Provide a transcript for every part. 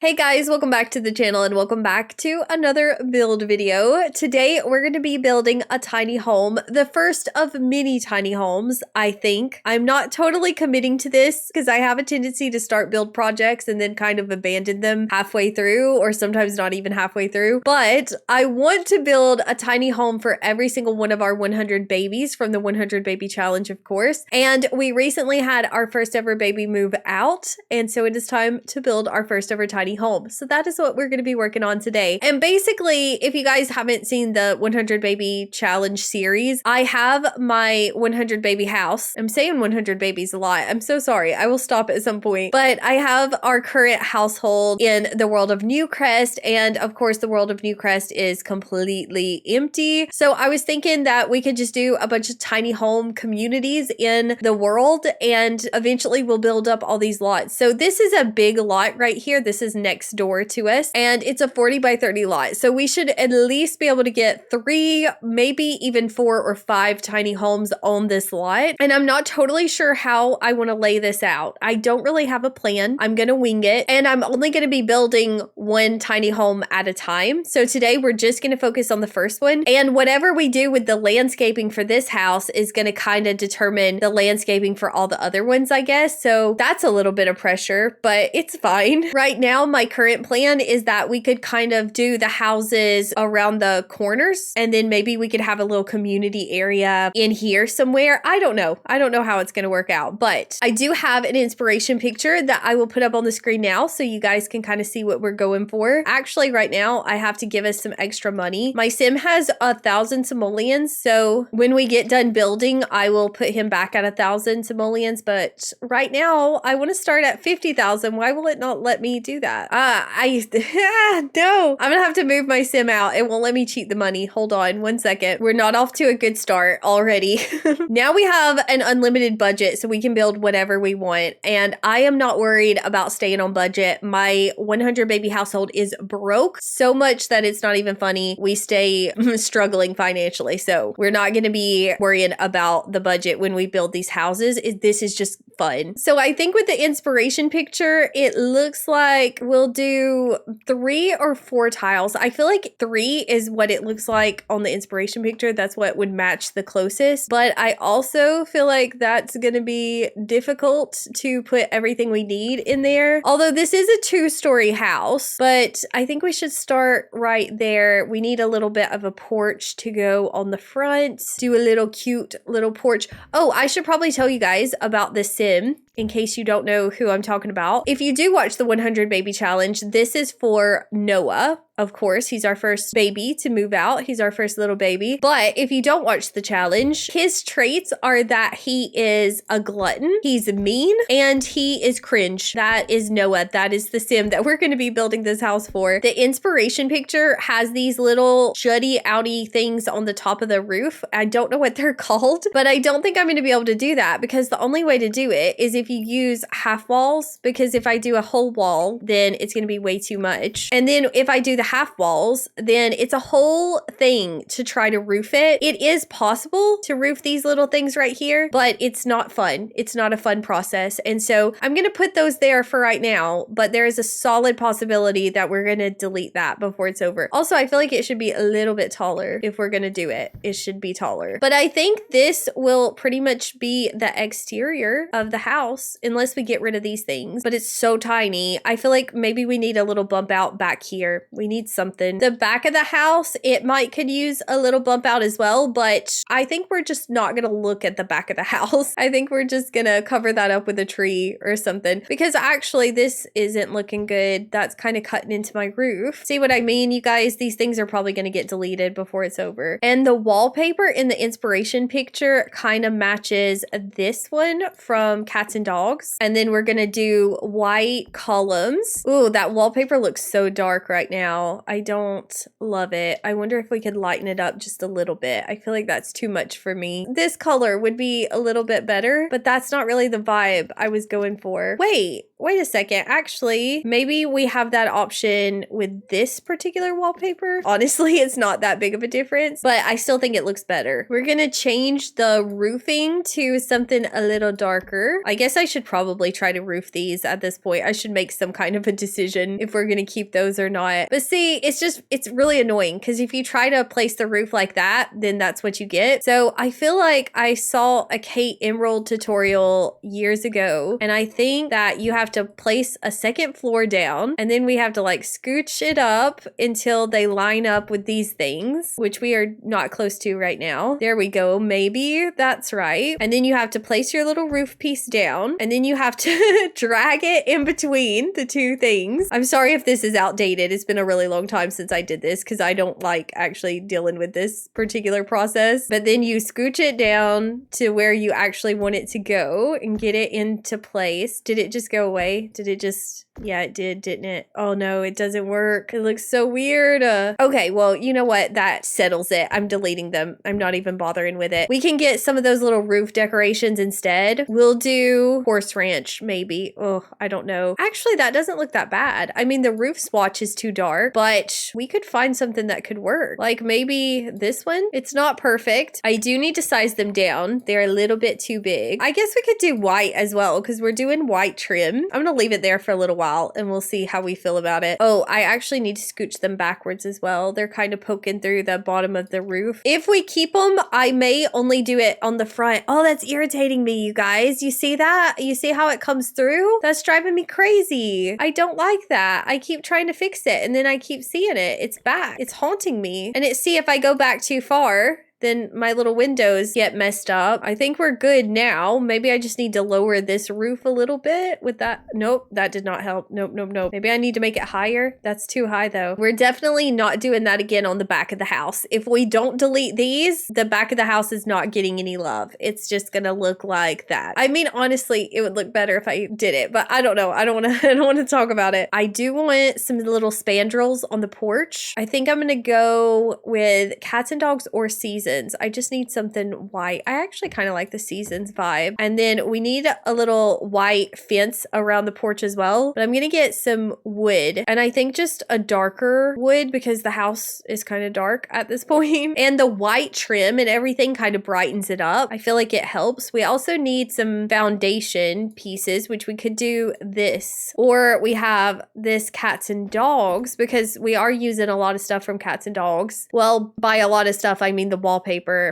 Hey guys, welcome back to the channel and welcome back to another build video. Today we're going to be building a tiny home, the first of many tiny homes, I think. I'm not totally committing to this because I have a tendency to start build projects and then kind of abandon them halfway through or sometimes not even halfway through. But I want to build a tiny home for every single one of our 100 babies from the 100 baby challenge, of course. And we recently had our first ever baby move out. And so it is time to build our first ever tiny home. So that is what we're going to be working on today. And basically, if you guys haven't seen the 100 baby challenge series, I have my 100 baby house. I'm saying 100 babies a lot. I'm so sorry. I will stop at some point. But I have our current household in the world of Newcrest. And of course, the world of Newcrest is completely empty. So I was thinking that we could just do a bunch of tiny home communities in the world. And eventually we'll build up all these lots. So this is a big lot right here. This is next door to us and it's a 40 by 30 lot. So we should at least be able to get 3, maybe even 4 or 5 tiny homes on this lot. And I'm not totally sure how I want to lay this out. I don't really have a plan. I'm going to wing it and I'm only going to be building one tiny home at a time. So today we're just going to focus on the first one, and whatever we do with the landscaping for this house is going to kind of determine the landscaping for all the other ones, I guess. So that's a little bit of pressure, but it's fine. Right now, my current plan is that we could kind of do the houses around the corners and then maybe we could have a little community area in here somewhere. I don't know. I don't know how it's going to work out, but I do have an inspiration picture that I will put up on the screen now so you guys can kind of see what we're going for. Actually, right now, I have to give us some extra money. My sim has 1,000 simoleons, so when we get done building, I will put him back at 1,000 simoleons, but right now, I want to start at 50,000. Why will it not let me do that? No, I'm gonna have to move my sim out. It won't let me cheat the money. Hold on 1 second. We're not off to a good start already. Now we have an unlimited budget, so we can build whatever we want. And I am not worried about staying on budget. My 100 baby household is broke so much that it's not even funny. We stay struggling financially. So we're not gonna be worrying about the budget when we build these houses. This is just fun. So I think with the inspiration picture, it looks like we'll do 3 or 4 tiles. I feel like 3 is what it looks like on the inspiration picture. That's what would match the closest. But I also feel like that's going to be difficult to put everything we need in there. Although this is a 2-story house, but I think we should start right there. We need a little bit of a porch to go on the front. Do a little cute little porch. Oh, I should probably tell you guys about this sim in case you don't know who I'm talking about. If you do watch the 100 baby challenge, this is for Noah. Of course, he's our first baby to move out. He's our first little baby. But if you don't watch the challenge, his traits are that he is a glutton, he's mean, and he is cringe. That is Noah. That is the sim that we're going to be building this house for. The inspiration picture has these little jutty outy things on the top of the roof. I don't know what they're called, but I don't think I'm going to be able to do that because the only way to do it is if you use half walls, because if I do a whole wall, then it's going to be way too much. And then if I do the half walls, then it's a whole thing to try to roof it. It is possible to roof these little things right here, but it's not fun. It's not a fun process. And so I'm going to put those there for right now, but there is a solid possibility that we're going to delete that before it's over. Also, I feel like it should be a little bit taller if we're going to do it. It should be taller. But I think this will pretty much be the exterior of the house unless we get rid of these things, but it's so tiny. I feel like maybe we need a little bump out back here. We need something. The back of the house, it could use a little bump out as well, but I think we're just not gonna look at the back of the house. I think we're just gonna cover that up with a tree or something, because actually this isn't looking good. That's kind of cutting into my roof. See what I mean, you guys? These things are probably gonna get deleted before it's over. And the wallpaper in the inspiration picture kind of matches this one from Cats and Dogs. And then we're gonna do white columns. Ooh, that wallpaper looks so dark right now. I don't love it. I wonder if we could lighten it up just a little bit. I feel like that's too much for me. This color would be a little bit better, but that's not really the vibe I was going for. Wait a second. Actually, maybe we have that option with this particular wallpaper. Honestly, it's not that big of a difference, but I still think it looks better. We're gonna change the roofing to something a little darker. I guess guess I should probably try to roof these at this point. I should make some kind of a decision if we're going to keep those or not. But see, it's really annoying because if you try to place the roof like that, then that's what you get. So I feel like I saw a Kate Emerald tutorial years ago, and I think that you have to place a second floor down, and then we have to like scooch it up until they line up with these things, which we are not close to right now. There we go. Maybe that's right. And then you have to place your little roof piece down, and then you have to drag it in between the two things. I'm sorry if this is outdated. It's been a really long time since I did this because I don't like actually dealing with this particular process. But then you scooch it down to where you actually want it to go and get it into place. Did it just go away? Did it just... Yeah, it did, didn't it? Oh no, it doesn't work. It looks so weird. Okay, well, you know what? That settles it. I'm deleting them. I'm not even bothering with it. We can get some of those little roof decorations instead. We'll do horse ranch, maybe. Oh, I don't know. Actually, that doesn't look that bad. I mean, the roof swatch is too dark, but we could find something that could work. Like maybe this one? It's not perfect. I do need to size them down. They're a little bit too big. I guess we could do white as well because we're doing white trim. I'm gonna leave it there for a little while and we'll see how we feel about it. Oh, I actually need to scooch them backwards as well. They're kind of poking through the bottom of the roof. If we keep them, I may only do it on the front. Oh, that's irritating me, you guys. You see that? You see how it comes through? That's driving me crazy. I don't like that. I keep trying to fix it and then I keep seeing it. It's back. It's haunting me. And see if I go back too far, then my little windows get messed up. I think we're good now. Maybe I just need to lower this roof a little bit with that. Nope, that did not help. Nope, nope, nope. Maybe I need to make it higher. That's too high though. We're definitely not doing that again on the back of the house. If we don't delete these, the back of the house is not getting any love. It's just gonna look like that. I mean, honestly, it would look better if I did it, but I don't know. I don't want to talk about it. I do want some little spandrels on the porch. I think I'm gonna go with cats and dogs or seasons. I just need something white. I actually kind of like the seasons vibe. And then we need a little white fence around the porch as well. But I'm going to get some wood. And I think just a darker wood because the house is kind of dark at this point. And the white trim and everything kind of brightens it up. I feel like it helps. We also need some foundation pieces, which we could do this. Or we have this cats and dogs because we are using a lot of stuff from cats and dogs. Well, by a lot of stuff, I mean the wallpaper.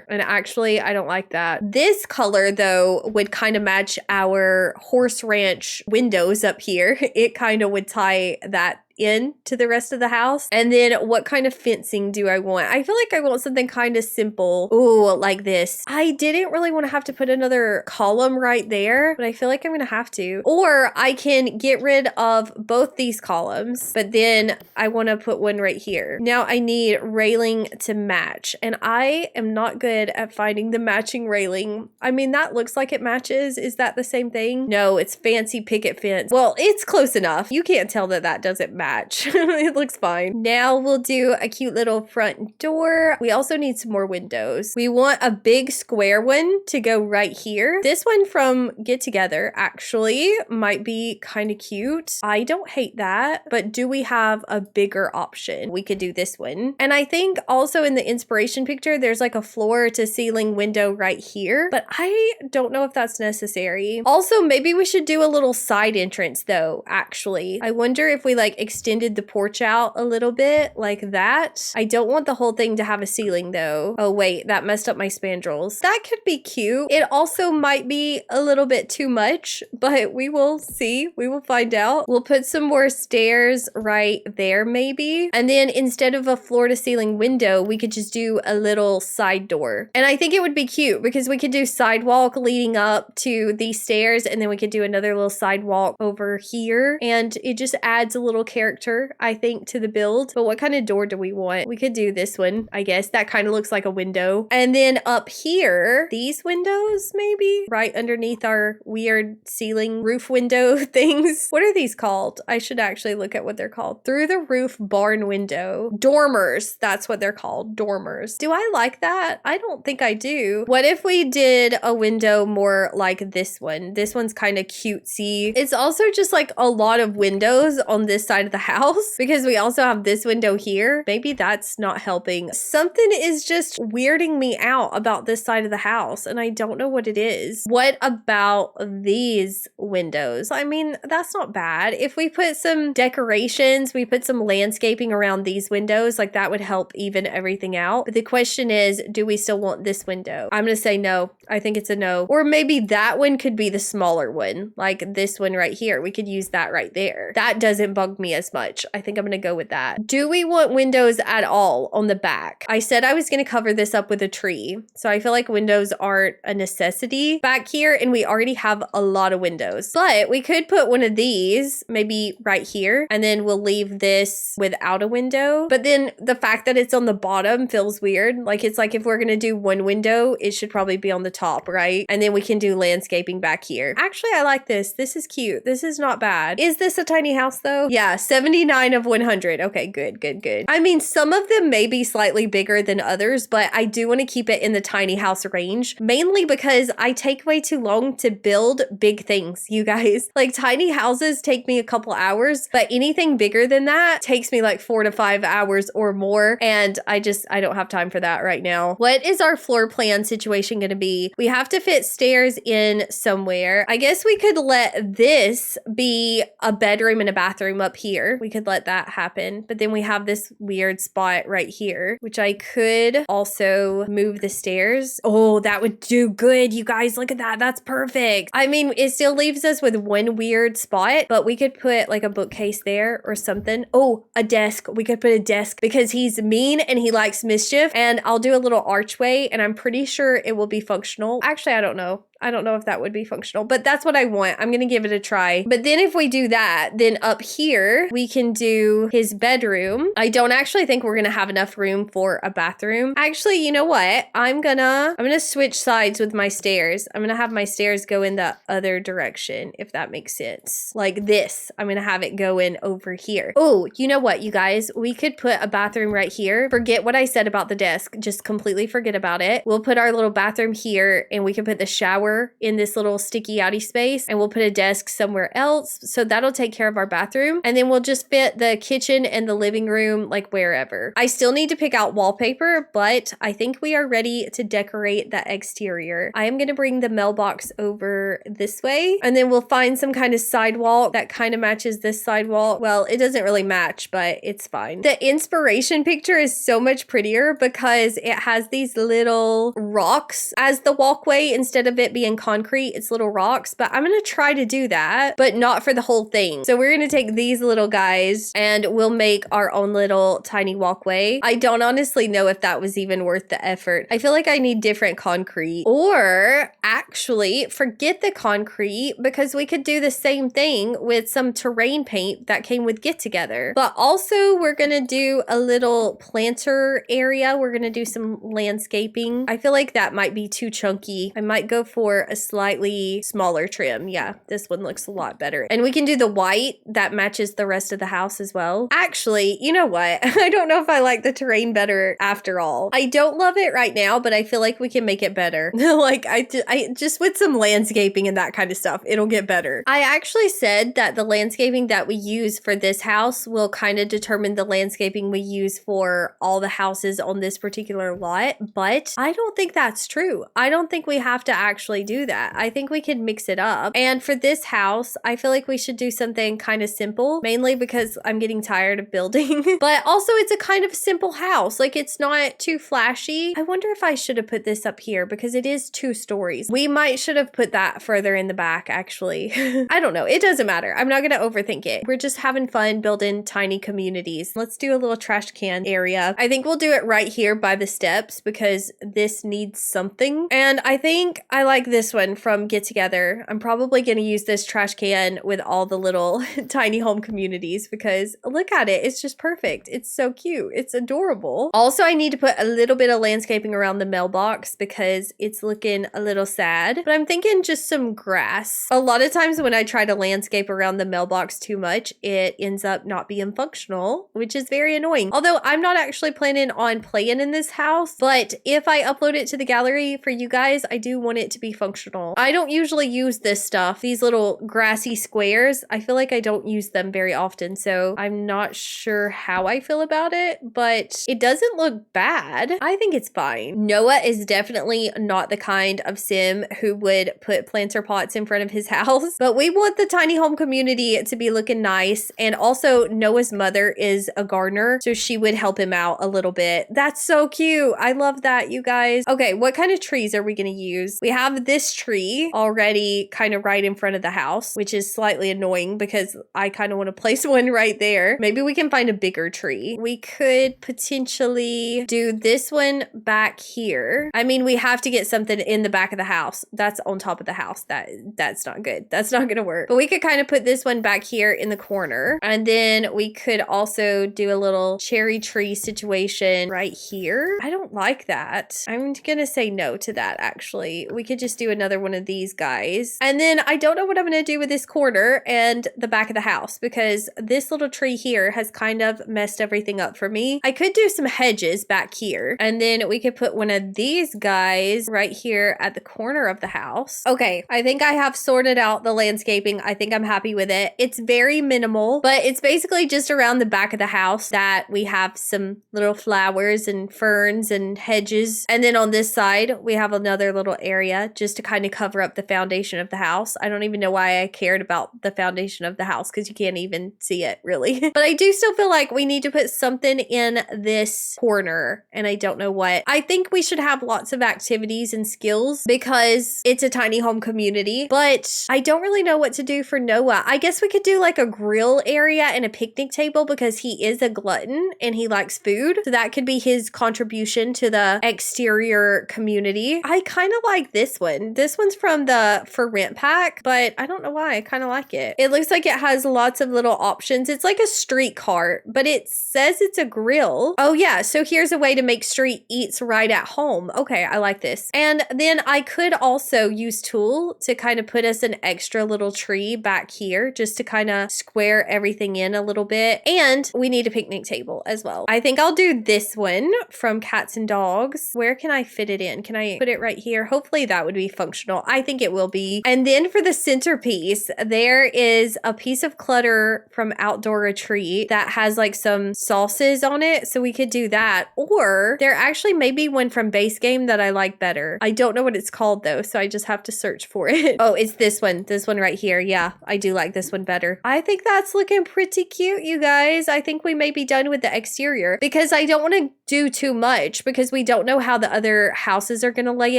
And actually, I don't like that. This color, though, would kind of match our horse ranch windows up here. It kind of would tie that in to the rest of the house. And then what kind of fencing do I want? I feel like I want something kind of simple. Ooh, like this. I didn't really want to have to put another column right there, but I feel like I'm gonna have to. Or I can get rid of both these columns, but then I want to put one right here. Now I need railing to match, and I am not good at finding the matching railing. I mean, that looks like it matches. Is that the same thing? No, it's fancy picket fence. Well, it's close enough. You can't tell that that doesn't match. It looks fine. Now we'll do a cute little front door. We also need some more windows. We want a big square one to go right here. This one from Get Together actually might be kind of cute. I don't hate that, but do we have a bigger option? We could do this one. And I think also in the inspiration picture, there's like a floor to ceiling window right here, but I don't know if that's necessary. Also, maybe we should do a little side entrance though, actually. I wonder if we like extended the porch out a little bit like that. I don't want the whole thing to have a ceiling though. Oh wait, that messed up my spandrels. That could be cute. It also might be a little bit too much, but we will see. We will find out. We'll put some more stairs right there maybe. And then instead of a floor to ceiling window, we could just do a little side door. And I think it would be cute because we could do sidewalk leading up to these stairs, and then we could do another little sidewalk over here. And it just adds a little character, I think, to the build. But what kind of door do we want? We could do this one, I guess. That kind of looks like a window. And then up here, these windows maybe right underneath our weird ceiling roof window things. What are these called? I should actually look at what they're called. Through the roof barn window. Dormers. That's what they're called. Dormers. Do I like that? I don't think I do. What if we did a window more like this one? This one's kind of cutesy. It's also just like a lot of windows on this side of the the house because we also have this window here. Maybe that's not helping. Something is just weirding me out about this side of the house and I don't know what it is. What about these windows? I mean, that's not bad. If we put some decorations, we put some landscaping around these windows, like that would help even everything out. But the question is, do we still want this window? I'm gonna say no. I think it's a no. Or maybe that one could be the smaller one, like this one right here. We could use that right there. That doesn't bug me as much. I think I'm gonna go with that. Do we want windows at all on the back? I said I was gonna cover this up with a tree. So I feel like windows aren't a necessity back here and we already have a lot of windows. But we could put one of these maybe right here and then we'll leave this without a window. But then the fact that it's on the bottom feels weird. Like it's like if we're gonna do one window, it should probably be on the top, right? And then we can do landscaping back here. Actually, I like this. This is cute. This is not bad. Is this a tiny house though? Yeah, 79 of 100. Okay, good, good, good. I mean, some of them may be slightly bigger than others, but I do want to keep it in the tiny house range, mainly because I take way too long to build big things, you guys. Like tiny houses take me a couple hours, but anything bigger than that takes me like 4 to 5 hours or more. And I don't have time for that right now. What is our floor plan situation going to be? We have to fit stairs in somewhere. I guess we could let this be a bedroom and a bathroom up here. We could let that happen. But then we have this weird spot right here, which I could also move the stairs. Oh, that would do good. You guys, look at that. That's perfect. I mean, it still leaves us with one weird spot, but we could put like a bookcase there or something. Oh, a desk. We could put a desk because he's mean and he likes mischief. And I'll do a little archway and I'm pretty sure it will be functional. Actually, I don't know. I don't know if that would be functional, but that's what I want. I'm going to give it a try. But then if we do that, then up here, we can do his bedroom. I don't actually think we're going to have enough room for a bathroom. Actually, you know what? I'm going to switch sides with my stairs. I'm going to have my stairs go in the other direction, if that makes sense. Like this. I'm going to have it go in over here. Oh, you know what, you guys? We could put a bathroom right here. Forget what I said about the desk. Just completely forget about it. We'll put our little bathroom here and we can put the shower in this little sticky outy space and we'll put a desk somewhere else. So that'll take care of our bathroom. And then we'll just fit the kitchen and the living room like wherever. I still need to pick out wallpaper, but I think we are ready to decorate the exterior. I am going to bring the mailbox over this way and then we'll find some kind of sidewall that kind of matches this sidewall. Well, it doesn't really match, but it's fine. The inspiration picture is so much prettier because it has these little rocks as the walkway instead of it being concrete. It's little rocks, but I'm going to try to do that, but not for the whole thing. So we're going to take these little guys and we'll make our own little tiny walkway. I don't honestly know if that was even worth the effort. I feel like I need different concrete, or actually forget the concrete because we could do the same thing with some terrain paint that came with Get Together. But also we're going to do a little planter area. We're going to do some landscaping. I feel like that might be too chunky. I might go for a slightly smaller trim. Yeah, this one looks a lot better. And we can do the white that matches the rest of the house as well. Actually, you know what? I don't know if I like the terrain better after all. I don't love it right now, but I feel like we can make it better. Like I just with some landscaping and that kind of stuff, it'll get better. I actually said that the landscaping that we use for this house will kind of determine the landscaping we use for all the houses on this particular lot, but I don't think that's true. I don't think we have to actually do that. I think we could mix it up. And for this house, I feel like we should do something kind of simple, mainly because I'm getting tired of building, but also it's a kind of simple house. Like it's not too flashy. I wonder if I should have put this up here because it is 2 stories. We might should have put that further in the back actually. I don't know. It doesn't matter. I'm not going to overthink it. We're just having fun building tiny communities. Let's do a little trash can area. I think we'll do it right here by the steps because this needs something. And I think I like this one from Get Together. I'm probably going to use this trash can with all the little tiny home communities because look at it. It's just perfect. It's so cute. It's adorable. Also, I need to put a little bit of landscaping around the mailbox because it's looking a little sad, but I'm thinking just some grass. A lot of times when I try to landscape around the mailbox too much, it ends up not being functional, which is very annoying. Although I'm not actually planning on playing in this house, but if I upload it to the gallery for you guys, I do want it to be functional. I don't usually use this stuff, these little grassy squares. I feel like I don't use them very often, so I'm not sure how I feel about it, but it doesn't look bad. I think it's fine. Noah is definitely not the kind of sim who would put planter pots in front of his house, but we want the tiny home community to be looking nice. And also Noah's mother is a gardener, so she would help him out a little bit. That's so cute. I love that, you guys. Okay, what kind of trees are we going to use? We have this tree already kind of right in front of the house, which is slightly annoying because I kind of want to place one right there. Maybe we can find a bigger tree. We could potentially do this one back here. I mean, we have to get something in the back of the house. That's on top of the house. That's not good. That's not going to work. But we could kind of put this one back here in the corner. And then we could also do a little cherry tree situation right here. I don't like that. I'm going to say no to that, actually. We could just do another one of these guys. And then I don't know what I'm going to do with this corner and the back of the house because this little tree here has kind of messed everything up for me. I could do some hedges back here. And then we could put one of these guys right here at the corner of the house. Okay, I think I have sorted out the landscaping. I think I'm happy with it. It's very minimal, but it's basically just around the back of the house that we have some little flowers and ferns and hedges. And then on this side, we have another little area just to kind of cover up the foundation of the house. I don't even know why I cared about the foundation of the house because you can't even see it really. But I do still feel like we need to put something in this corner and I don't know what. I think we should have lots of activities and skills because it's a tiny home community, but I don't really know what to do for Noah. I guess we could do like a grill area and a picnic table because he is a glutton and he likes food. So that could be his contribution to the exterior community. I kind of like this one. This one's from the For Rent pack, but I don't know why. I kind of like it. It looks like it has lots of little options. It's like a street cart, but it says it's a grill. Oh yeah, so here's a way to make street eats right at home. Okay, I like this. And then I could also use Tool to kind of put us an extra little tree back here just to kind of square everything in a little bit. And we need a picnic table as well. I think I'll do this one from Cats and Dogs. Where can I fit it in? Can I put it right here? Hopefully that would be functional. I think it will be. And then for the centerpiece, there is a piece of clutter from Outdoor Retreat that has like some sauces on it. So we could do that. Or there actually may be one from Base Game that I like better. I don't know what it's called though, so I just have to search for it. Oh, it's this one. This one right here. Yeah, I do like this one better. I think that's looking pretty cute, you guys. I think we may be done with the exterior because I don't want to do too much because we don't know how the other houses are going to lay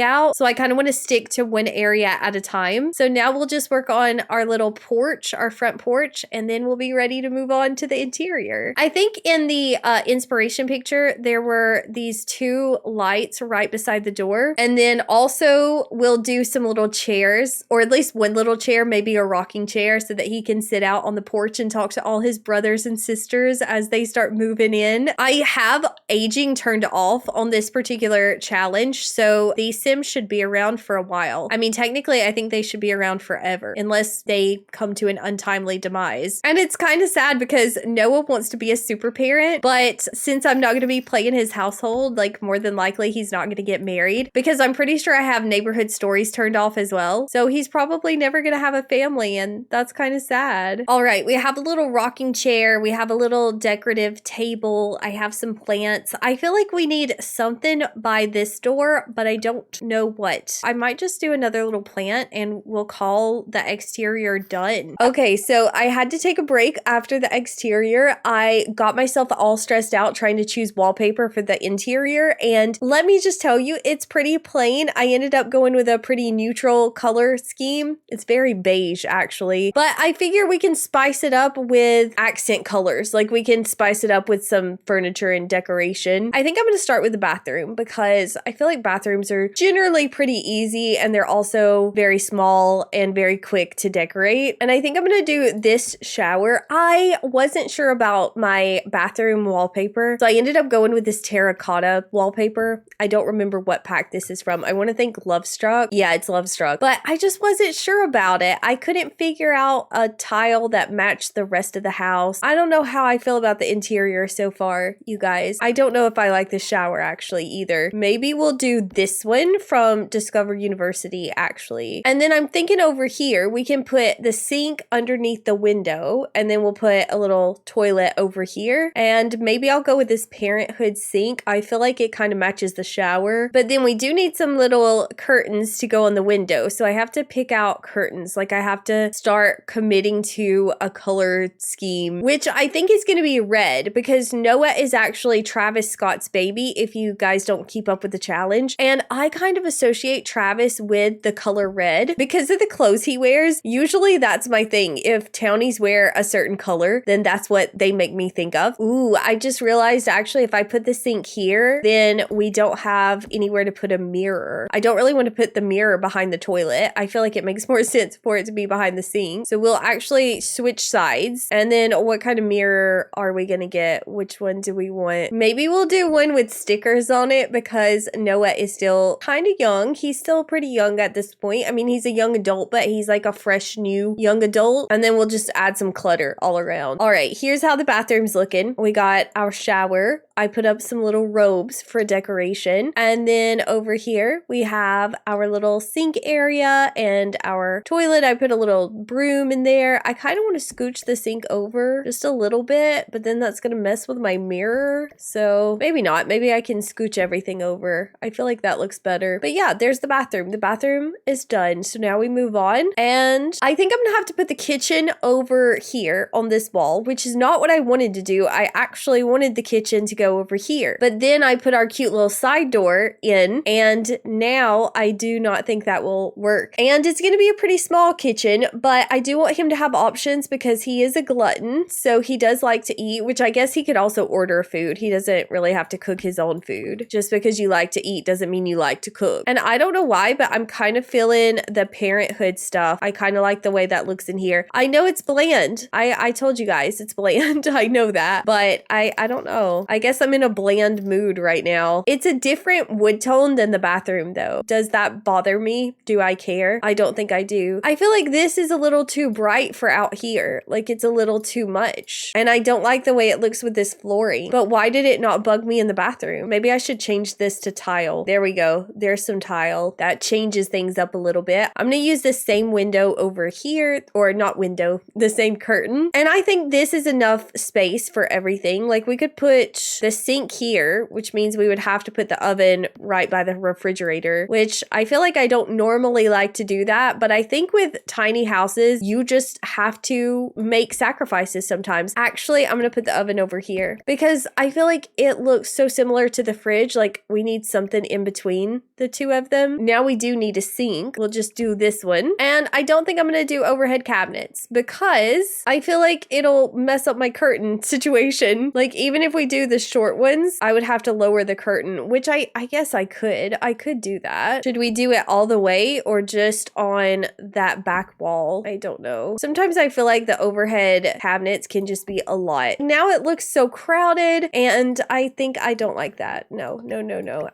out. So I kind of want to stick to one area at a time. So now we'll just work on our little porch, our front porch, and then we'll be ready to move on to the interior. I think in the inspiration picture, there were these two lights right beside the door. And then also we'll do some little chairs, or at least one little chair, maybe a rocking chair so that he can sit out on the porch and talk to all his brothers and sisters as they start moving in. I have aging turned off on this particular challenge, so these Sims should be around for a while. I mean, technically, I think they should be around forever unless they come to an untimely demise. And it's kind of sad because Noah wants to be a super parent, but since I'm not going to be playing his household, like more than likely he's not going to get married because I'm pretty sure I have Neighborhood Stories turned off as well. So he's probably never going to have a family and that's kind of sad. All right, we have a little rocking chair. We have a little decorative table. I have some plants. I feel like we need something by this door, but I don't know what. I might just do another little plant and we'll call the exterior done. Okay, so I had to take a break after the exterior. I got myself all stressed out trying to choose wallpaper for the interior, and let me just tell you, it's pretty plain. I ended up going with a pretty neutral color scheme. It's very beige actually, but I figure we can spice it up with accent colors. Like we can spice it up with some furniture and decoration. I think I'm going to start with the bathroom because I feel like bathrooms are generally pretty easy and they're also very small and very quick to decorate. And I think I'm going to do this shower. I wasn't sure about my bathroom wallpaper, so I ended up going with this terracotta wallpaper. I don't remember what pack this is from. I want to think Lovestruck. Yeah, it's Lovestruck, but I just wasn't sure about it. I couldn't figure out a tile that matched the rest of the house. I don't know how I feel about the interior so far, you guys. I don't know if I like the shower actually either. Maybe we'll do this one from Discover university, actually. And then I'm thinking over here, we can put the sink underneath the window, and then we'll put a little toilet over here. And maybe I'll go with this Parenthood sink. I feel like it kind of matches the shower. But then we do need some little curtains to go on the window. So I have to pick out curtains. Like I have to start committing to a color scheme, which I think is going to be red because Noah is actually Travis Scott's baby, if you guys don't keep up with the challenge. And I kind of associate Travis with the color red because of the clothes he wears. Usually that's my thing. If townies wear a certain color, then that's what they make me think of. Ooh, I just realized actually if I put the sink here, then we don't have anywhere to put a mirror. I don't really want to put the mirror behind the toilet. I feel like it makes more sense for it to be behind the sink. So we'll actually switch sides. And then what kind of mirror are we going to get? Which one do we want? Maybe we'll do one with stickers on it because Noah is still kind of young. He's still pretty young at this point. I mean, he's a young adult, but he's like a fresh new young adult. And then we'll just add some clutter all around. All right, here's how the bathroom's looking. We got our shower. I put up some little robes for decoration. And then over here, we have our little sink area and our toilet. I put a little broom in there. I kind of want to scooch the sink over just a little bit, but then that's going to mess with my mirror. So maybe not. Maybe I can scooch everything over. I feel like that looks better. But yeah, there's the bathroom. The bathroom is done. So now we move on. And I think I'm going to have to put the kitchen over here on this wall, which is not what I wanted to do. I actually wanted the kitchen to go over here. But then I put our cute little side door in, and now I do not think that will work. And it's going to be a pretty small kitchen, but I do want him to have options because he is a glutton. So he does like to eat, which I guess he could also order food. He doesn't really have to cook his own food. Just because you like to eat doesn't mean you like to cook. And I don't know why, but I'm kind of feeling the Parenthood stuff. I kind of like the way that looks in here. I know it's bland. I told you guys it's bland. I know that, but I don't know. I guess I'm in a bland mood right now. It's a different wood tone than the bathroom though. Does that bother me? Do I care? I don't think I do. I feel like this is a little too bright for out here. Like it's a little too much. And I don't like the way it looks with this flooring. But why did it not bug me in the bathroom? Maybe I should change this to tile. There we go. There's some tile. That changes things up a little bit. I'm going to use the same window over here, or not window, the same curtain. And I think this is enough space for everything. Like we could put the sink here, which means we would have to put the oven right by the refrigerator, which I feel like I don't normally like to do that. But I think with tiny houses, you just have to make sacrifices sometimes. Actually, I'm going to put the oven over here because I feel like it looks so similar to the fridge. Like we need something in between the two of them. Now we do need a sink. We'll just do this one. And I don't think I'm going to do overhead cabinets because I feel like it'll mess up my curtain situation. Like even if we do the short ones, I would have to lower the curtain, which I guess I could. I could do that. Should we do it all the way or just on that back wall? I don't know. Sometimes I feel like the overhead cabinets can just be a lot. Now it looks so crowded and I think I don't like that. No.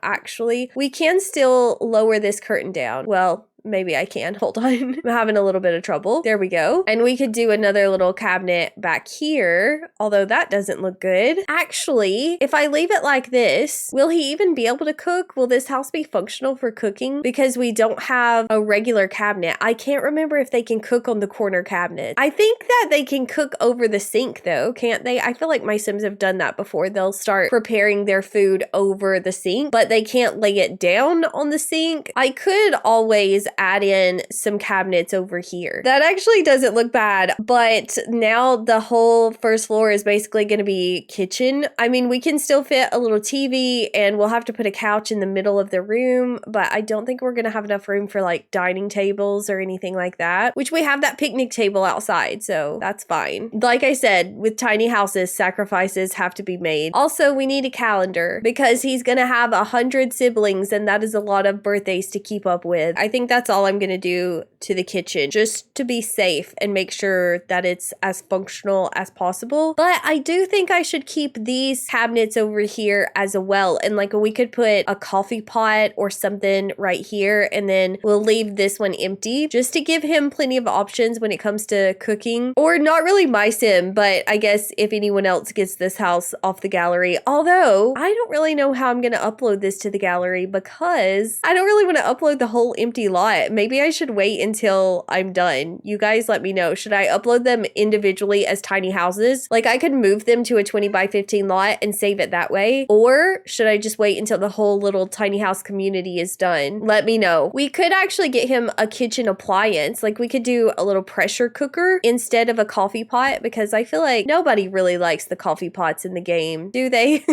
Actually, we can still lower this curtain down. Well, maybe I can. Hold on. I'm having a little bit of trouble. There we go. And we could do another little cabinet back here, although that doesn't look good. Actually, if I leave it like this, will he even be able to cook? Will this house be functional for cooking? Because we don't have a regular cabinet. I can't remember if they can cook on the corner cabinet. I think that they can cook over the sink though, can't they? I feel like my Sims have done that before. They'll start preparing their food over the sink, but they can't lay it down on the sink. I could always add in some cabinets over here. That actually doesn't look bad, but now the whole first floor is basically going to be kitchen. I mean, we can still fit a little TV and we'll have to put a couch in the middle of the room, but I don't think we're going to have enough room for like dining tables or anything like that, which we have that picnic table outside, so that's fine. Like I said, with tiny houses, sacrifices have to be made. Also, we need a calendar because he's going to have 100 siblings and that is a lot of birthdays to keep up with. I think that's that's all I'm gonna do to the kitchen, just to be safe and make sure that it's as functional as possible. But I do think I should keep these cabinets over here as well, and like we could put a coffee pot or something right here, and then we'll leave this one empty just to give him plenty of options when it comes to cooking. Or not really my sim, but I guess if anyone else gets this house off the gallery. Although I don't really know how I'm gonna upload this to the gallery because I don't really want to upload the whole empty lot. Maybe I should wait until I'm done. You guys let me know. Should I upload them individually as tiny houses? Like I could move them to a 20 by 15 lot and save it that way. Or should I just wait until the whole little tiny house community is done? Let me know. We could actually get him a kitchen appliance. Like we could do a little pressure cooker instead of a coffee pot, because I feel like nobody really likes the coffee pots in the game, do they?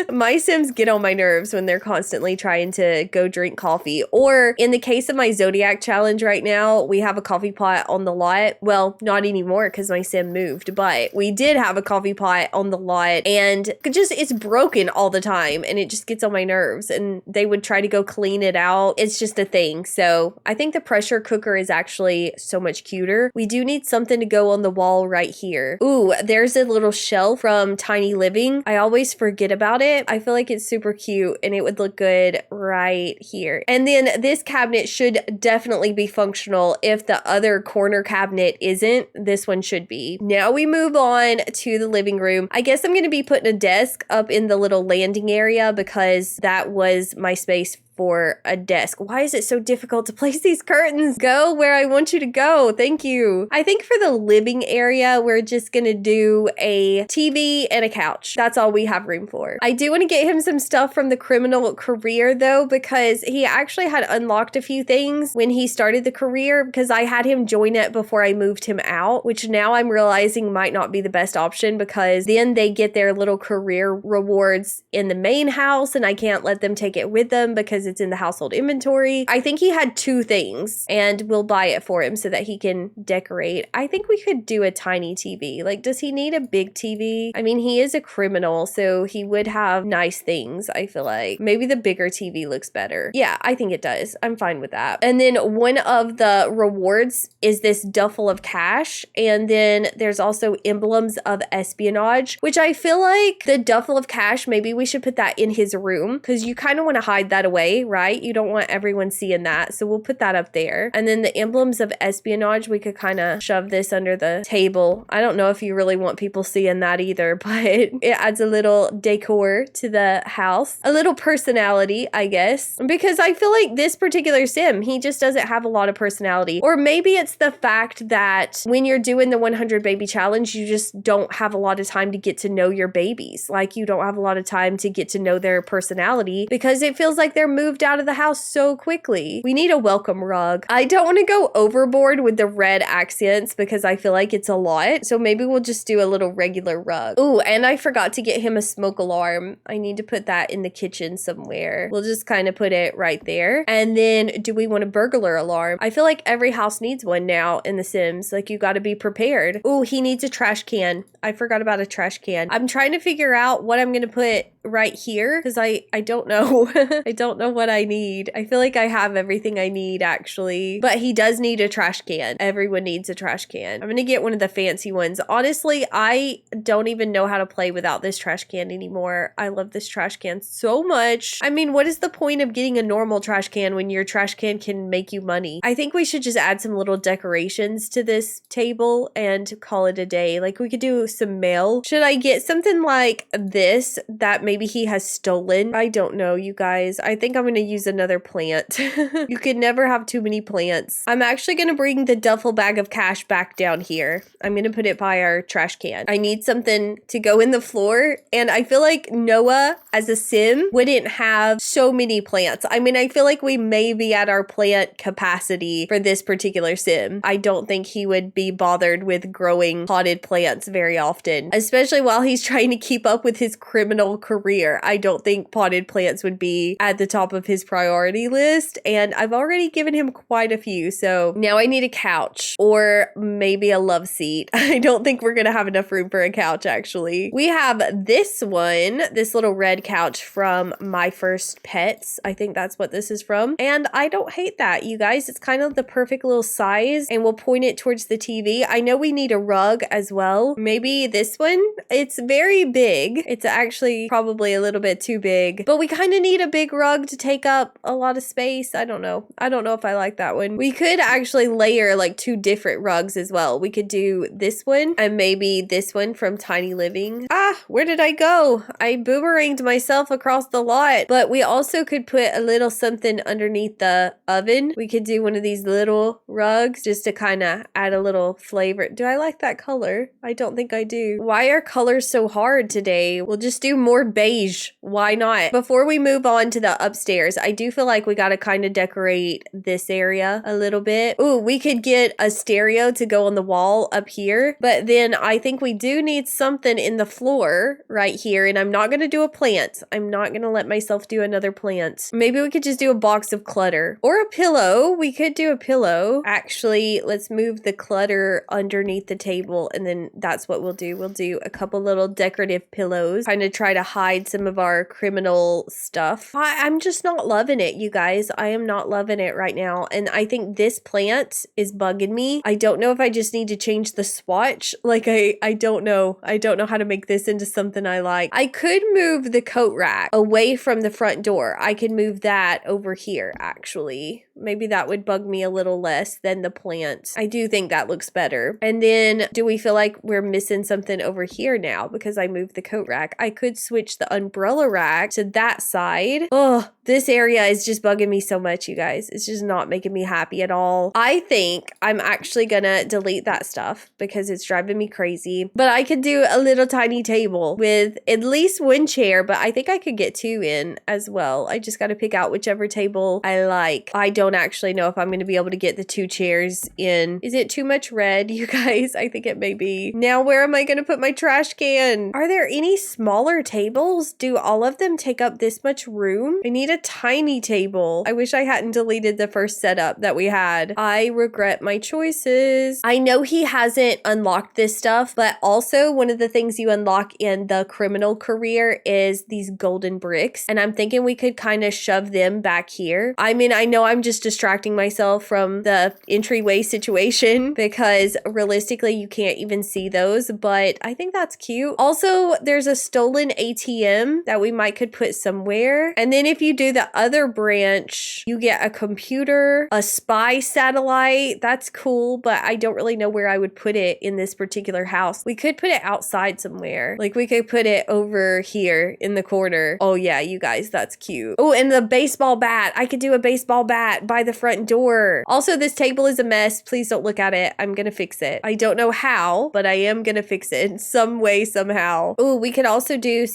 My Sims get on my nerves when they're constantly trying to go drink coffee. Or in the case of my Zodiac challenge right now, we have a coffee pot on the lot. Well, not anymore because my Sim moved, but we did have a coffee pot on the lot, and it's broken all the time and it just gets on my nerves, and they would try to go clean it out. It's just a thing. So I think the pressure cooker is actually so much cuter. We do need something to go on the wall right here. Ooh, there's a little shelf from Tiny Living. I always forget about it. I feel like it's super cute and it would look good right here. And then this cabinet should definitely be functional. If the other corner cabinet isn't, this one should be. Now we move on to the living room. I guess I'm going to be putting a desk up in the little landing area because that was my space for a desk. Why is it so difficult to place these curtains? Go where I want you to go. Thank you. I think for the living area, we're just gonna do a TV and a couch. That's all we have room for. I do want to get him some stuff from the criminal career though, because he actually had unlocked a few things when he started the career, because I had him join it before I moved him out, which now I'm realizing might not be the best option, because then they get their little career rewards in the main house and I can't let them take it with them because it's in the household inventory. I think he had 2 things and we'll buy it for him so that he can decorate. I think we could do a tiny TV. Like, does he need a big TV? I mean, he is a criminal, so he would have nice things, I feel like. Maybe the bigger TV looks better. Yeah, I think it does. I'm fine with that. And then one of the rewards is this duffel of cash. And then there's also emblems of espionage, which I feel like the duffel of cash, maybe we should put that in his room because you kind of want to hide that away, right? You don't want everyone seeing that. So we'll put that up there. And then the emblems of espionage, we could kind of shove this under the table. I don't know if you really want people seeing that either, but it adds a little decor to the house. A little personality, I guess. Because I feel like this particular sim, he just doesn't have a lot of personality. Or maybe it's the fact that when you're doing the 100 baby challenge, you just don't have a lot of time to get to know your babies. Like, you don't have a lot of time to get to know their personality because it feels like they're moved out of the house so quickly. We need a welcome rug. I don't want to go overboard with the red accents because I feel like it's a lot. So maybe we'll just do a little regular rug. Ooh, and I forgot to get him a smoke alarm. I need to put that in the kitchen somewhere. We'll just kind of put it right there. And then do we want a burglar alarm? I feel like every house needs one now in The Sims. Like, you got to be prepared. Ooh, he needs a trash can. I forgot about a trash can. I'm trying to figure out what I'm going to put right here because I don't know. I don't know what I need. I feel like I have everything I need actually, but he does need a trash can. Everyone needs a trash can. I'm gonna get one of the fancy ones. Honestly, I don't even know how to play without this trash can anymore. I love this trash can so much. I mean, what is the point of getting a normal trash can when your trash can make you money? I think we should just add some little decorations to this table and call it a day. Like, we could do some mail. Should I get something like this that maybe he has stolen? I don't know, you guys. I think I'm going to use another plant. You could never have too many plants. I'm actually going to bring the duffel bag of cash back down here. I'm going to put it by our trash can. I need something to go in the floor, and I feel like Noah as a sim wouldn't have so many plants. I mean, I feel like we may be at our plant capacity for this particular sim. I don't think he would be bothered with growing potted plants very often, especially while he's trying to keep up with his criminal career career, I don't think potted plants would be at the top of his priority list. And I've already given him quite a few. So now I need a couch or maybe a love seat. I don't think we're going to have enough room for a couch, actually. We have this one, this little red couch from My First Pets. I think that's what this is from. And I don't hate that, you guys. It's kind of the perfect little size, and we'll point it towards the TV. I know we need a rug as well. Maybe this one. It's very big. It's actually probably a little bit too big, but we kind of need a big rug to take up a lot of space. I don't know. I don't know if I like that one. We could actually layer like two different rugs as well. We could do this one and maybe this one from Tiny Living. Ah, where did I go? I boomeranged myself across the lot. But we also could put a little something underneath the oven. We could do one of these little rugs just to kind of add a little flavor. Do I like that color? I don't think I do. Why are colors so hard today? We'll just do more beige. Why not? Before we move on to the upstairs, I do feel like we got to kind of decorate this area a little bit. Ooh, we could get a stereo to go on the wall up here, but then I think we do need something in the floor right here, and I'm not going to do a plant. I'm not going to let myself do another plant. Maybe we could just do a box of clutter or a pillow. We could do a pillow. Actually, let's move the clutter underneath the table, and then that's what we'll do. We'll do a couple little decorative pillows, kind of try to hide some of our criminal stuff. I'm just not loving it, you guys. I am not loving it right now, and I think this plant is bugging me. I don't know if I just need to change the swatch. Like, I don't know. I don't know how to make this into something I like. I could move the coat rack away from the front door. I could move that over here, actually. Maybe that would bug me a little less than the plant. I do think that looks better. And then do we feel like we're missing something over here now because I moved the coat rack? I could switch the umbrella rack to that side. Oh, this area is just bugging me so much, you guys. It's just not making me happy at all. I think I'm actually gonna delete that stuff because it's driving me crazy. But I could do a little tiny table with at least one chair, but I think I could get two in as well. I just gotta pick out whichever table I like. I don't actually know if I'm going to be able to get the two chairs in. Is it too much red, you guys? I think it may be. Now, where am I going to put my trash can? Are there any smaller tables? Do all of them take up this much room? I need a tiny table. I wish I hadn't deleted the first setup that we had. I regret my choices. I know he hasn't unlocked this stuff, but also one of the things you unlock in the criminal career is these golden bricks. And I'm thinking we could kind of shove them back here. I mean, I know I'm just distracting myself from the entryway situation because realistically you can't even see those, but I think that's cute. Also, there's a stolen ATM that we might could put somewhere. And then if you do the other branch, you get a computer, a spy satellite. That's cool, but I don't really know where I would put it in this particular house. We could put it outside somewhere. Like we could put it over here in the corner. Oh yeah, you guys, that's cute. Oh, and the baseball bat. I could do a baseball bat by the front door. Also, this table is a mess. Please don't look at it. I'm gonna fix it. I don't know how, but I am gonna fix it in some way, somehow. Oh, we could also do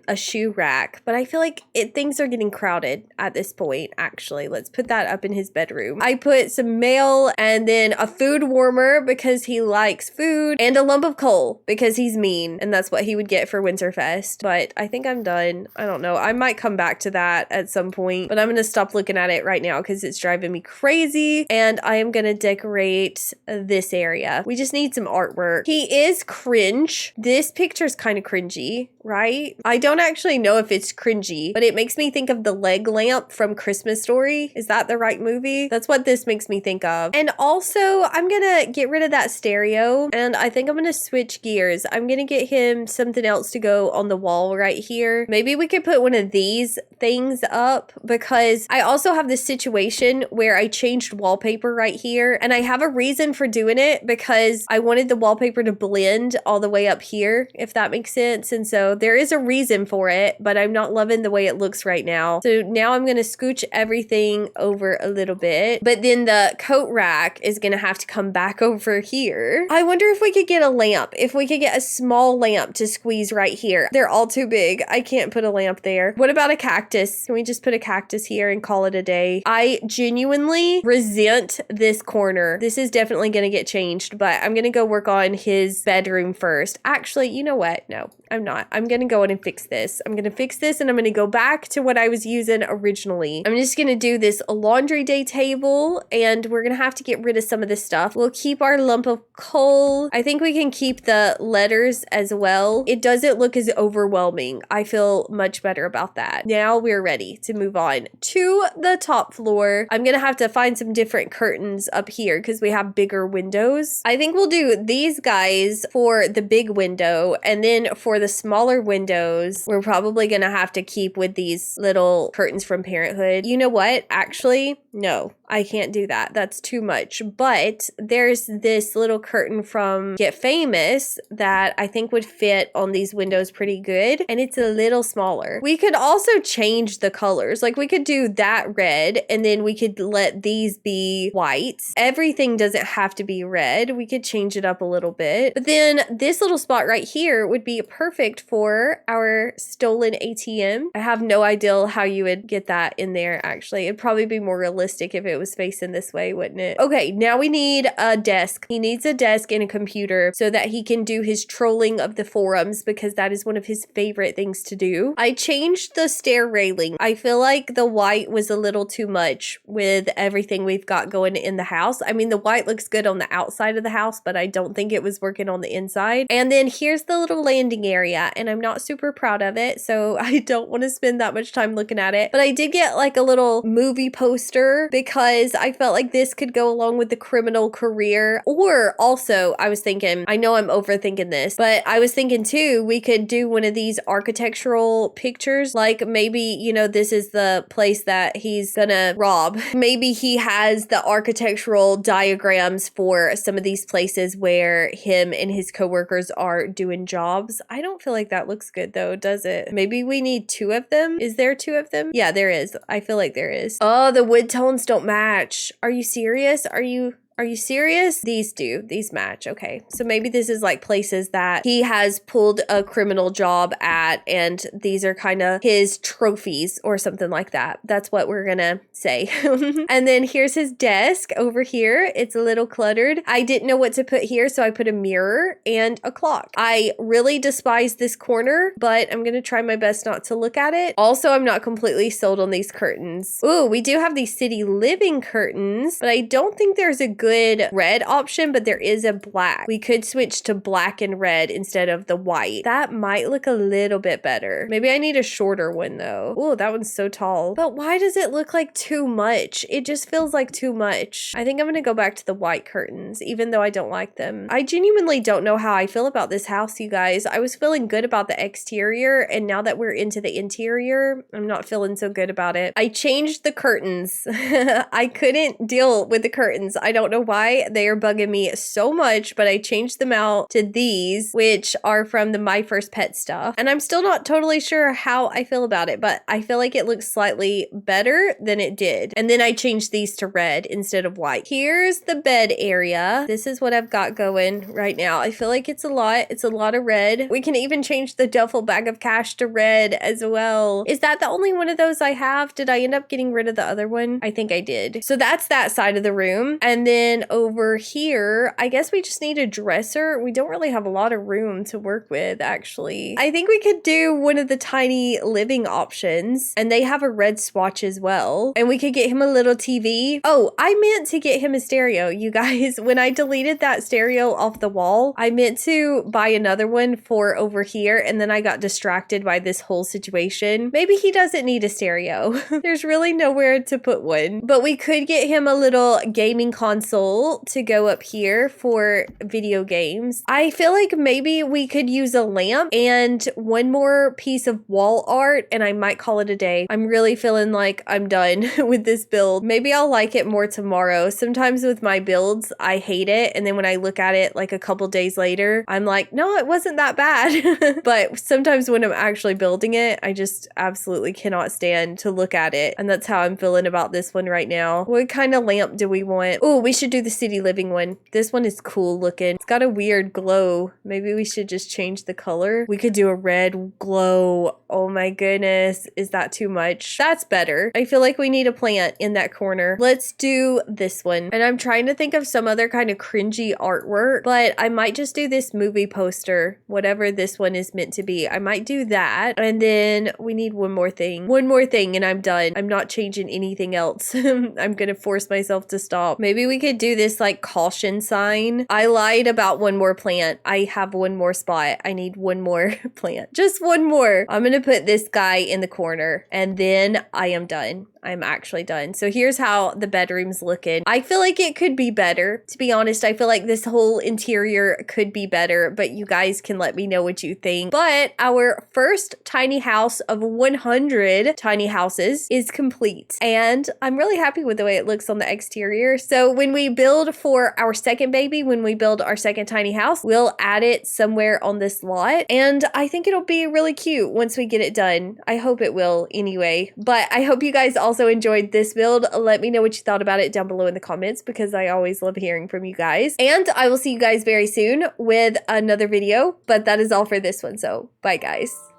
a shoe rack, but I feel like things are getting crowded at this point, actually. Let's put that up in his bedroom. I put some mail and then a food warmer because he likes food and a lump of coal because he's mean and that's what he would get for Winterfest. But I think I'm done. I don't know. I might come back to that at some point, but I'm gonna stop looking at it right now because it's driving me crazy, and I am gonna decorate this area. We just need some artwork. He is cringe. This picture's kind of cringy, right? I don't actually know if it's cringy, but it makes me think of the leg lamp from Christmas Story. Is that the right movie? That's what this makes me think of. And also, I'm gonna get rid of that stereo, and I think I'm gonna switch gears. I'm gonna get him something else to go on the wall right here. Maybe we could put one of these things up because I also have this situation where I changed wallpaper right here, and I have a reason for doing it because I wanted the wallpaper to blend all the way up here, if that makes sense. And so there is a reason for it, but I'm not loving the way it looks right now. So now I'm going to scooch everything over a little bit, but then the coat rack is going to have to come back over here. I wonder if we could get a lamp, if we could get a small lamp to squeeze right here. They're all too big. I can't put a lamp there. What about a cactus? Can we just put a cactus here and call it a day? I genuinely resent this corner. This is definitely going to get changed, but I'm going to go work on his bedroom first. Actually, you know what? No, I'm not. I'm gonna go in and fix this. I'm gonna fix this and I'm gonna go back to what I was using originally. I'm just gonna do this laundry day table and we're gonna have to get rid of some of this stuff. We'll keep our lump of coal. I think we can keep the letters as well. It doesn't look as overwhelming. I feel much better about that. Now we're ready to move on to the top floor. I'm gonna have to find some different curtains up here because we have bigger windows. I think we'll do these guys for the big window, and then for the smaller windows, we're probably gonna have to keep with these little curtains from Parenthood. You know what? Actually, no, I can't do that. That's too much. But there's this little curtain from Get Famous that I think would fit on these windows pretty good, and it's a little smaller. We could also change the colors. Like we could do that red, and then we could let these be white. Everything doesn't have to be red. We could change it up a little bit. But then this little spot right here would be perfect for our stolen ATM. I have no idea how you would get that in there, actually. It'd probably be more realistic if it was facing this way, wouldn't it? Okay, now we need a desk. He needs a desk and a computer so that he can do his trolling of the forums, because that is one of his favorite things to do. I changed the stair railing. I feel like the white was a little too much with everything we've got going in the house. I mean, the white looks good on the outside of the house, but I don't think it was working on the inside. And then here's the little landing area, and I'm not super proud of it, so I don't want to spend that much time looking at it. But I did get like a little movie poster because I felt like this could go along with the criminal career. Or also, I was thinking, I know I'm overthinking this, but I was thinking too, we could do one of these architectural pictures. Like maybe, you know, this is the place that he's gonna rob. Maybe he has the architectural diagrams for some of these places where him and his coworkers are doing jobs. I don't feel like that looks good though, does it? Maybe we need two of them. Is there two of them? Yeah, there is. I feel like there is. Oh, the wood tones don't match. Are you serious? Are you serious? These do. These match. Okay. So maybe this is like places that he has pulled a criminal job at, and these are kind of his trophies or something like that. That's what we're gonna say. And then here's his desk over here. It's a little cluttered. I didn't know what to put here, so I put a mirror and a clock. I really despise this corner, but I'm gonna try my best not to look at it. Also, I'm not completely sold on these curtains. Ooh, we do have these city living curtains, but I don't think there's a good red option, but there is a black. We could switch to black and red instead of the white. That might look a little bit better. Maybe I need a shorter one though. Oh, that one's so tall. But why does it look like too much? It just feels like too much. I think I'm gonna go back to the white curtains, even though I don't like them. I genuinely don't know how I feel about this house, you guys. I was feeling good about the exterior, and now that we're into the interior, I'm not feeling so good about it. I changed the curtains. I couldn't deal with the curtains. I don't know why they are bugging me so much, but I changed them out to these, which are from the My First Pet stuff. And I'm still not totally sure how I feel about it, but I feel like it looks slightly better than it did. And then I changed these to red instead of white. Here's the bed area. This is what I've got going right now. I feel like it's a lot. It's a lot of red. We can even change the duffel bag of cash to red as well. Is that the only one of those I have? Did I end up getting rid of the other one? I think I did. So that's that side of the room. And then over here, I guess we just need a dresser. We don't really have a lot of room to work with, actually. I think we could do one of the tiny living options, and they have a red swatch as well. And we could get him a little TV. Oh, I meant to get him a stereo, you guys. When I deleted that stereo off the wall, I meant to buy another one for over here, and then I got distracted by this whole situation. Maybe he doesn't need a stereo. There's really nowhere to put one. But we could get him a little gaming console to go up here for video games. I feel like maybe we could use a lamp and one more piece of wall art, and I might call it a day. I'm really feeling like I'm done with this build. Maybe I'll like it more tomorrow. Sometimes with my builds, I hate it, and then when I look at it like a couple days later, I'm like, no, it wasn't that bad. But sometimes when I'm actually building it, I just absolutely cannot stand to look at it, and that's how I'm feeling about this one right now. What kind of lamp do we want? Oh, we should should do the city living one. This one is cool looking. It's got a weird glow. Maybe we should just change the color. We could do a red glow. Oh my goodness. Is that too much? That's better. I feel like we need a plant in that corner. Let's do this one. And I'm trying to think of some other kind of cringy artwork, but I might just do this movie poster, whatever this one is meant to be. I might do that. And then we need one more thing. One more thing and I'm done. I'm not changing anything else. I'm gonna force myself to stop. Maybe we could do this like caution sign. I lied about one more plant. I have one more spot. I need one more plant. Just one more. I'm gonna put this guy in the corner and then I am done. I'm actually done. So here's how the bedroom's looking. I feel like it could be better. To be honest, I feel like this whole interior could be better, but you guys can let me know what you think. But our first tiny house of 100 tiny houses is complete. And I'm really happy with the way it looks on the exterior. So when we build for our second baby, when we build our second tiny house, we'll add it somewhere on this lot. And I think it'll be really cute once we get it done. I hope it will anyway. But I hope you guys also enjoyed this build. Let me know what you thought about it down below in the comments because I always love hearing from you guys. And I will see you guys very soon with another video, but that is all for this one. So bye guys.